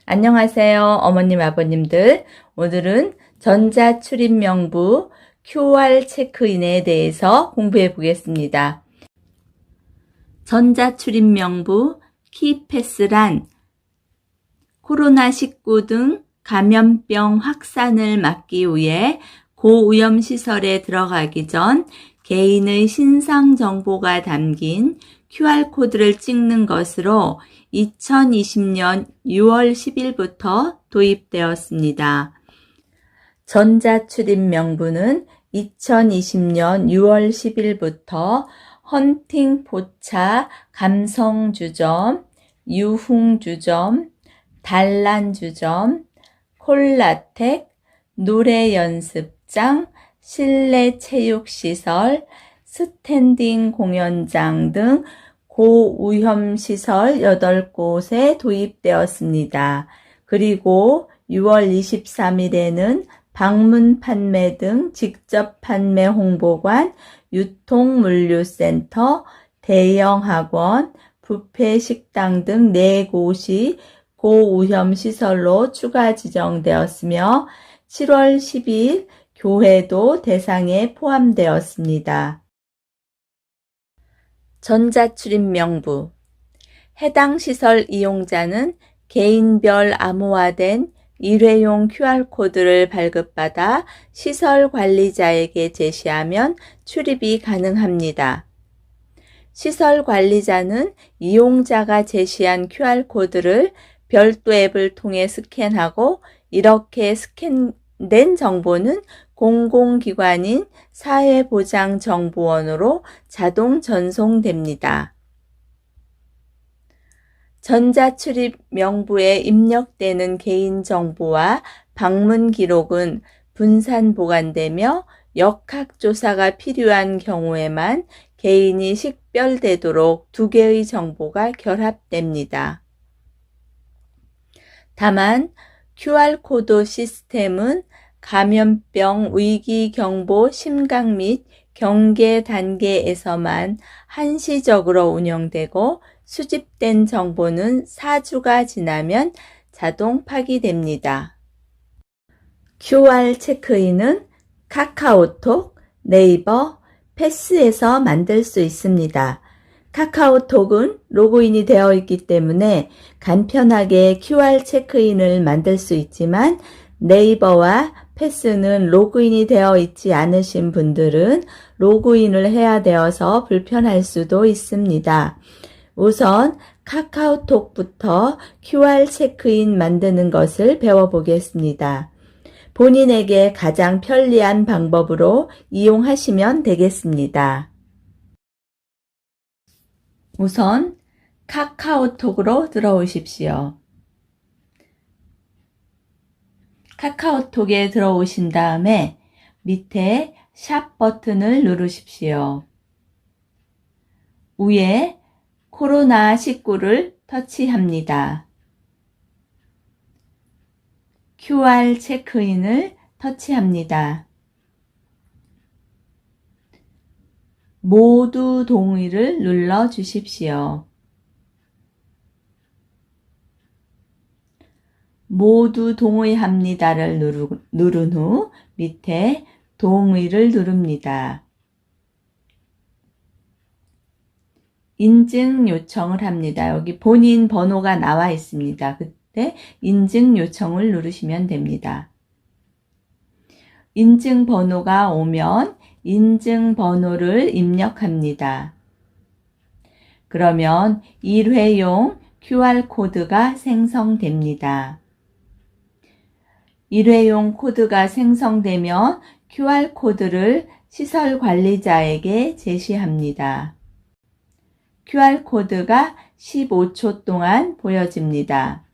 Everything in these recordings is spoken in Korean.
안녕하세요, 어머님, 아버님들. 오늘은 전자출입명부 QR 체크인에 대해서 공부해 보겠습니다. 전자출입명부 키패스란 코로나19 등 감염병 확산을 막기 위해 고위험시설에 들어가기 전 개인의 신상 정보가 담긴 QR코드를 찍는 것으로 2020년 6월 10일부터 도입되었습니다. 전자출입명부는 2020년 6월 10일부터 헌팅포차 감성주점, 유흥주점, 단란주점, 콜라텍, 노래연습장, 실내체육시설, 스탠딩 공연장 등 고위험시설 8곳에 도입되었습니다. 그리고 6월 23일에는 방문 판매 등 직접 판매 홍보관, 유통물류센터, 대형학원, 뷔페 식당 등 4곳이 고위험시설로 추가 지정되었으며 7월 10일 교회도 대상에 포함되었습니다. 전자출입명부 해당 시설 이용자는 개인별 암호화된 일회용 QR코드를 발급받아 시설 관리자에게 제시하면 출입이 가능합니다. 시설 관리자는 이용자가 제시한 QR코드를 별도 앱을 통해 스캔하고 이렇게 스캔된 정보는 공공기관인 사회보장정보원으로 자동 전송됩니다. 전자출입명부에 입력되는 개인정보와 방문 기록은 분산 보관되며 역학조사가 필요한 경우에만 개인이 식별되도록 2개의 정보가 결합됩니다. 다만 QR코드 시스템은 감염병 위기경보 심각 및 경계 단계에서만 한시적으로 운영되고 수집된 정보는 4주가 지나면 자동 파기됩니다. QR 체크인은 카카오톡, 네이버, 패스에서 만들 수 있습니다. 카카오톡은 로그인이 되어 있기 때문에 간편하게 QR 체크인을 만들 수 있지만 네이버와 패스는 로그인이 되어 있지 않으신 분들은 로그인을 해야 되어서 불편할 수도 있습니다. 우선 카카오톡부터 QR 체크인 만드는 것을 배워보겠습니다. 본인에게 가장 편리한 방법으로 이용하시면 되겠습니다. 우선 카카오톡으로 들어오십시오. 카카오톡에 들어오신 다음에 밑에 샵 버튼을 누르십시오. 위에 코로나19를 터치합니다. QR 체크인을 터치합니다. 모두 동의를 눌러 주십시오. 모두 동의합니다를 누른 후 밑에 동의를 누릅니다. 인증 요청을 합니다. 여기 본인 번호가 나와 있습니다. 그때 인증 요청을 누르시면 됩니다. 인증 번호가 오면 인증 번호를 입력합니다. 그러면 일회용 QR코드가 생성됩니다. 일회용 코드가 생성되면 QR코드를 시설 관리자에게 제시합니다. QR코드가 15초 동안 보여집니다.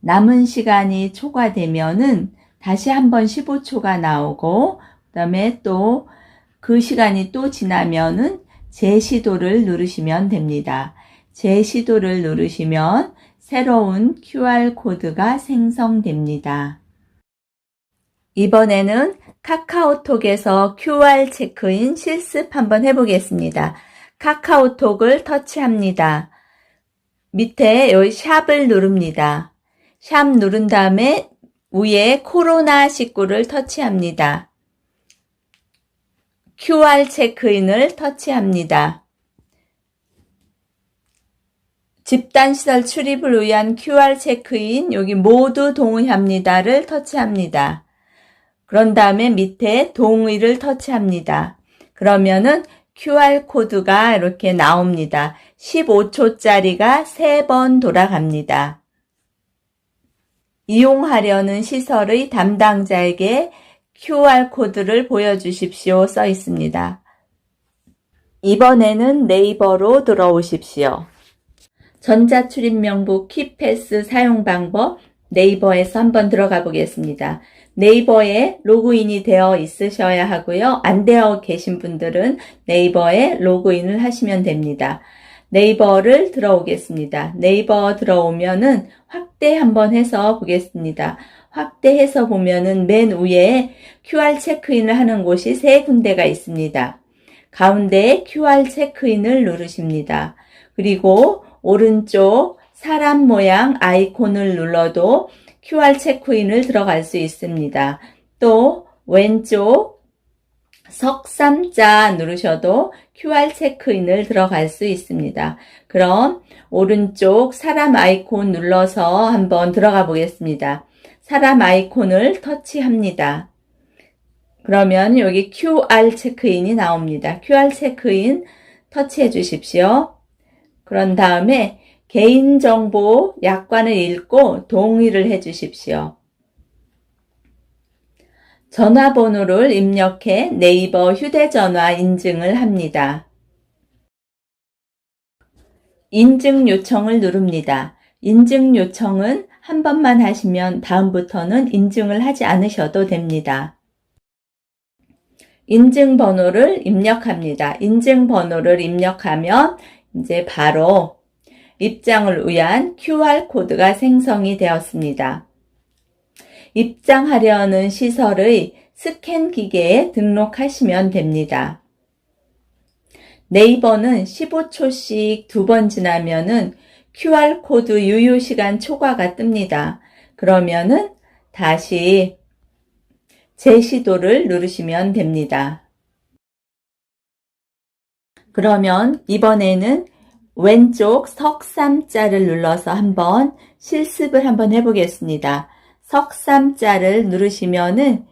남은 시간이 초과되면은 다시 한번 15초가 나오고 그 다음에 또 그 시간이 또 지나면은 재시도를 누르시면 됩니다. 재시도를 누르시면 새로운 QR코드가 생성됩니다. 이번에는 카카오톡에서 QR 체크인 실습 한번 해보겠습니다. 카카오톡을 터치합니다. 밑에 여기 샵을 누릅니다. 샵 누른 다음에 위에 코로나19를 터치합니다. QR 체크인을 터치합니다. 집단시설 출입을 위한 QR 체크인 여기 모두 동의합니다를 터치합니다. 그런 다음에 밑에 동의를 터치합니다. 그러면은 QR코드가 이렇게 나옵니다. 15초짜리가 3번 돌아갑니다. 이용하려는 시설의 담당자에게 QR코드를 보여주십시오 써 있습니다. 이번에는 네이버로 들어오십시오. 전자출입 명부 키패스 사용 방법 네이버에서 한번 들어가 보겠습니다. 네이버에 로그인이 되어 있으셔야 하고요. 안 되어 계신 분들은 네이버에 로그인을 하시면 됩니다. 네이버를 들어오겠습니다. 네이버 들어오면은 확대 한번 해서 보겠습니다. 확대해서 보면은 맨 위에 QR 체크인을 하는 곳이 3군데가 있습니다. 가운데에 QR 체크인을 누르십니다. 그리고 오른쪽 사람 모양 아이콘을 눌러도 QR 체크인을 들어갈 수 있습니다. 또 왼쪽 석삼자 누르셔도 QR 체크인을 들어갈 수 있습니다. 그럼 오른쪽 사람 아이콘 눌러서 한번 들어가 보겠습니다. 사람 아이콘을 터치합니다. 그러면 여기 QR 체크인이 나옵니다. QR 체크인 터치해 주십시오. 그런 다음에 개인정보 약관을 읽고 동의를 해 주십시오. 전화번호를 입력해 네이버 휴대전화 인증을 합니다. 인증 요청을 누릅니다. 인증 요청은 한 번만 하시면 다음부터는 인증을 하지 않으셔도 됩니다. 인증번호를 입력합니다. 인증번호를 입력하면 이제 바로 입장을 위한 QR코드가 생성이 되었습니다. 입장하려는 시설의 스캔 기계에 등록하시면 됩니다. 네이버는 15초씩 2번 지나면은 QR코드 유효시간 초과가 뜹니다. 그러면은 다시 재시도를 누르시면 됩니다. 그러면 이번에는 왼쪽 석삼자를 눌러서 한번 실습을 한번 해보겠습니다. 석삼자를 누르시면은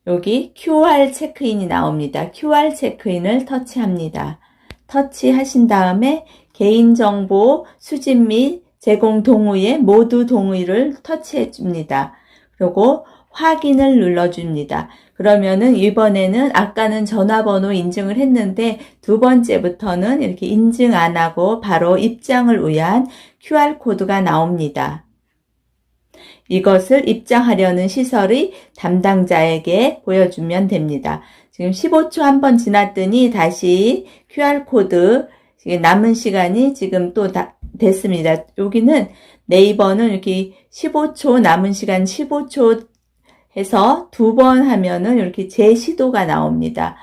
여기 QR 체크인이 나옵니다. QR 체크인을 터치합니다. 터치하신 다음에 개인정보 수집 및 제공 동의에 모두 동의를 터치해 줍니다. 그리고 확인을 눌러줍니다. 그러면은 이번에는 아까는 전화번호 인증을 했는데 두 번째부터는 이렇게 인증 안 하고 바로 입장을 위한 QR코드가 나옵니다. 이것을 입장하려는 시설의 담당자에게 보여주면 됩니다. 지금 15초 한번 지났더니 다시 QR코드 남은 시간이 지금 또 됐습니다. 여기는 네이버는 이렇게 15초 남은 시간 15초 해서 2번 하면은 이렇게 재시도가 나옵니다.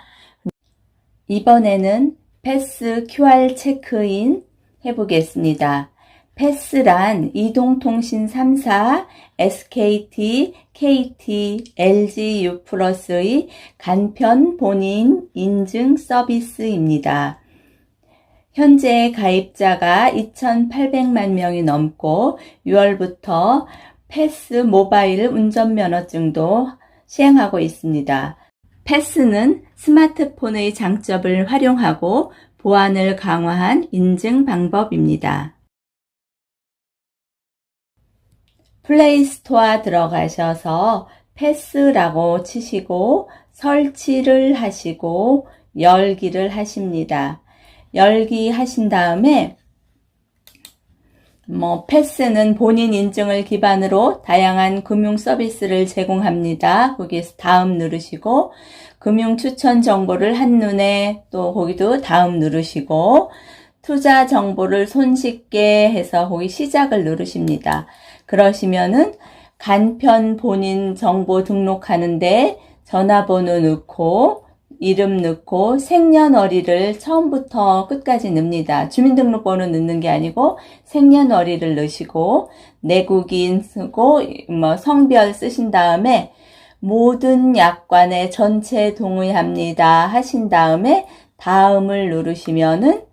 이번에는 패스 QR 체크인 해보겠습니다. 패스란 이동통신 3사, SKT, KT, LG U+의 간편 본인 인증 서비스입니다. 현재 가입자가 2,800만 명이 넘고 6월부터 패스 모바일 운전면허증도 시행하고 있습니다. 패스는 스마트폰의 장점을 활용하고 보안을 강화한 인증 방법입니다. 플레이스토어 들어가셔서 패스라고 치시고 설치를 하시고 열기를 하십니다. 열기 하신 다음에 패스는 본인 인증을 기반으로 다양한 금융 서비스를 제공합니다. 거기에서 다음 누르시고 금융 추천 정보를 한눈에 또 거기도 다음 누르시고 투자 정보를 손쉽게 해서 거기 시작을 누르십니다. 그러시면은 간편 본인 정보 등록하는데 전화번호 넣고 이름 넣고 생년월일을 처음부터 끝까지 넣습니다. 주민등록번호 넣는 게 아니고 생년월일을 넣으시고 내국인 쓰고 성별 쓰신 다음에 모든 약관에 전체 동의합니다 하신 다음에 다음을 누르시면은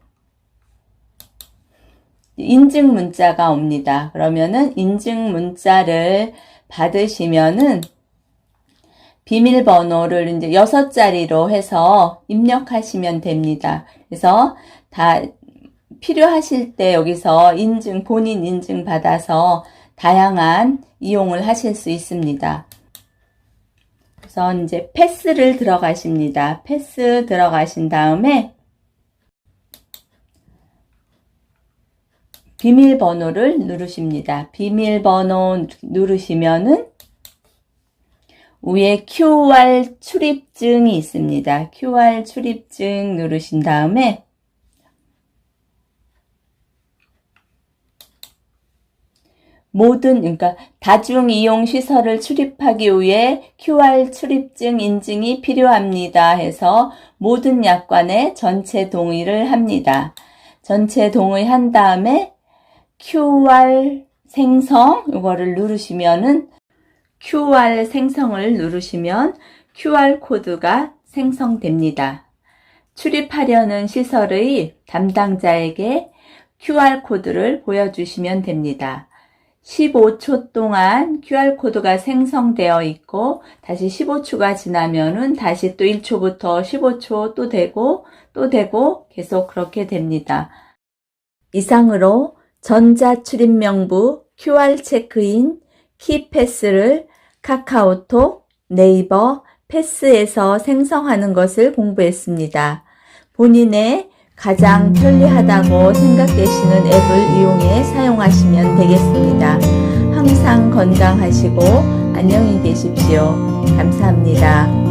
인증 문자가 옵니다. 그러면은 인증 문자를 받으시면은 비밀번호를 이제 6자리로 해서 입력하시면 됩니다. 그래서 다 필요하실 때 여기서 본인 인증 받아서 다양한 이용을 하실 수 있습니다. 그래서 이제 패스를 들어가십니다. 패스 들어가신 다음에 비밀번호를 누르십니다. 비밀번호 누르시면은 위에 QR 출입증이 있습니다. QR 출입증 누르신 다음에 그러니까 다중이용시설을 출입하기 위해 QR 출입증 인증이 필요합니다 해서 모든 약관에 전체 동의를 합니다. 전체 동의한 다음에 QR 생성 이거를 누르시면은 QR 생성을 누르시면 QR코드가 생성됩니다. 출입하려는 시설의 담당자에게 QR코드를 보여주시면 됩니다. 15초 동안 QR코드가 생성되어 있고 다시 15초가 지나면은 다시 또 1초부터 15초 또 되고 계속 그렇게 됩니다. 이상으로 전자출입명부 QR 체크인 키패스를 카카오톡, 네이버, 패스에서 생성하는 것을 공부했습니다. 본인의 가장 편리하다고 생각되시는 앱을 이용해 사용하시면 되겠습니다. 항상 건강하시고 안녕히 계십시오. 감사합니다.